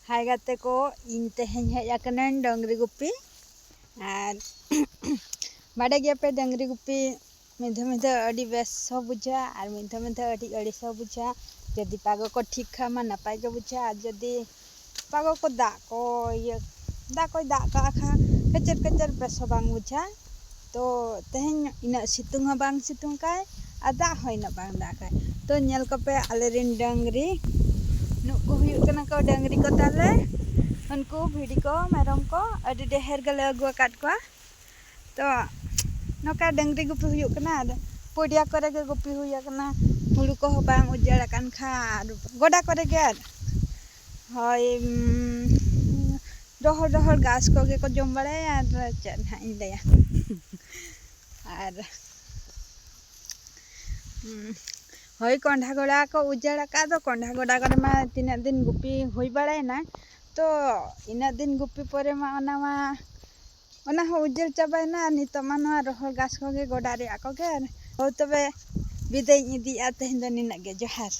हाय गाते को इन तेहें hedge आकना dungaree Gupi और बाड़े गया पे डंगरी गुपी मिधे मिधे अड़ी बेस हो बुझा और मिधे मिधे अड़ी अड़ीस हो बुझा जदि पागो को ठीक खामा नपाय को बुझा जदि पागो को दा को दा का खा कचर कचर बेस हो बांग बुझा तो तेहें इन सितुंग हो बांग सितुंग काय आ दा हो इन बांग दा काय तो नेल को पे आलेरिन डंगरी नुकु हुयुग कना को डंगरी को ताले उनको भिडी को मेरम को अड़ी ढेर गले अगुआ काट को तो नौका डंगरी गुपी हुयुग कना पोडिया करे के गुपी हुयुग कना हुड़ू को बांग उजड़ा कान खा गोडा करे के हय रोहर रोहर घास को गे को जम बड़े और चल हां इन दया और हई कंढा गोड़ा को उजाड़ा का तो कंढा गोड़ा करे मा तीन दिन गुपी हुई बड़े ना तो इन दिन गुपी परे मा ओना हो उजल चाबाय ना नितो मानवा रोहर घास को गे गोड़ा रे आको गे हो तबे विदाय इदी आते हिंदो निना गे जोहार।